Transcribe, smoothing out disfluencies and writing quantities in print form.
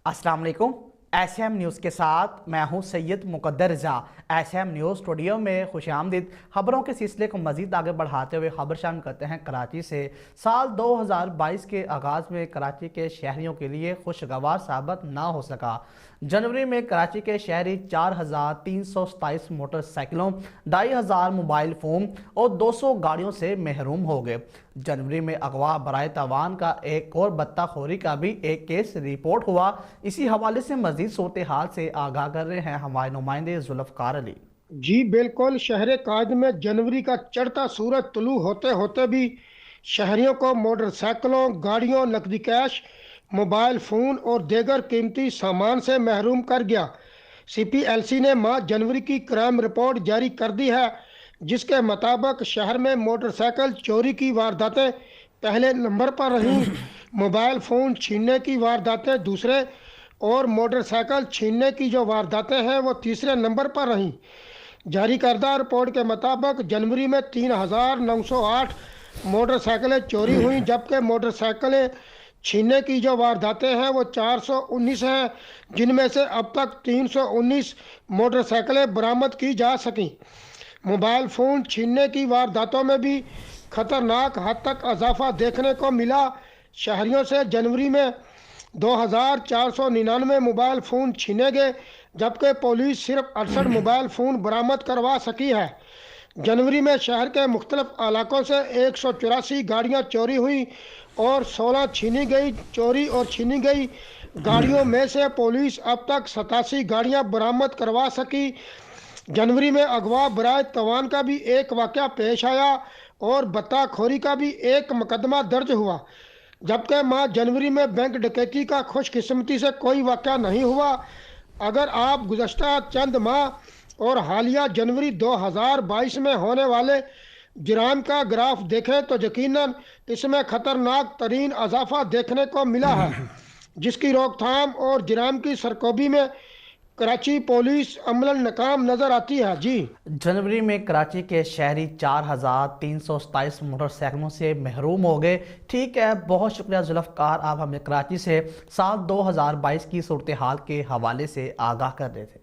अस्सलाम वालेकुम। SM news के साथ मैं हूं सैयद मुकद्दर रज़ा। एसएम न्यूज़ स्टूडियो में खुशामदीद। खबरों के सिलसिले को मज़ीद आगे बढ़ाते हुए खबर शामिल करते हैं कराची से। साल 2022 के आगाज़ में कराची के शहरियों के लिए खुशगवार साबित ना हो सका। जनवरी में कराची के शहरी 4,327 मोटरसाइकिलों, 2,500 मोबाइल फ़ोन और 200 गाड़ियों से महरूम हो गए। जनवरी में अगवा बराए तावान का एक और बत्ताखोरी का भी एक केस रिपोर्ट हुआ। इसी हवाले से मजीद सूरत हाल से आगाह कर रहे हैं हमारे नुमाइंदे जुल्फ़कार अली। जी बिल्कुल। शहर कायद में जनवरी का चढ़ता सूरज तुलू होते होते भी शहरियों को मोटरसाइकिलों, गाड़ियों, नकदी कैश, मोबाइल फ़ोन और दीगर कीमती सामान से महरूम कर गया। CPLC ने माह जनवरी की क्राइम रिपोर्ट जारी कर दी है, जिसके मुताबिक शहर में मोटरसाइकिल चोरी की वारदातें पहले नंबर पर रहीं, मोबाइल फ़ोन छीनने की वारदातें दूसरे और मोटरसाइकिल छीनने की जो वारदातें हैं वो तीसरे नंबर पर रहीं। जारी करदा रिपोर्ट के मुताबिक जनवरी में 3,908 मोटरसाइकिलें चोरी हुई, जबकि मोटरसाइकिलें छीनने की जो वारदातें हैं वो 419 हैं, जिनमें से अब तक 319 मोटरसाइकिलें बरामद की जा सकीं। मोबाइल फ़ोन छीनने की वारदातों में भी खतरनाक हद तक इजाफा देखने को मिला। शहरियों से जनवरी में 2,499 मोबाइल फ़ोन छीने गए, जबकि पुलिस सिर्फ 68 मोबाइल फ़ोन बरामद करवा सकी है। जनवरी में शहर के मुख्तलिफ इलाकों से 184 गाड़ियां चोरी हुई और 16 छीनी गई। चोरी और छीनी गई गाड़ियों में से पुलिस अब तक 87 गाड़ियां बरामद करवा सकी। जनवरी में अगवा बराए तवान का भी एक वाक़या पेश आया और बत्ताखोरी का भी एक मुकदमा दर्ज हुआ, जबकि माह जनवरी में बैंक डकैती का खुशकिस्मती से कोई वाक़या नहीं हुआ। अगर आप गुज़श्ता चंद माह और हालिया जनवरी 2022 में होने वाले जराइम का ग्राफ देखें तो यकीनन इसमें ख़तरनाक तरीन इजाफा देखने को मिला है, जिसकी रोकथाम और जराइम की सरकोबी में कराची पुलिस अमलन नाकाम नज़र आती है। जी, जनवरी में कराची के शहरी 4,327 मोटरसाइकिलों से महरूम हो गए। ठीक है, बहुत शुक्रिया जुल्फ़कार, आप हमें कराची से साल 2022 की सूरत हाल के हवाले से आगाह कर रहे थे।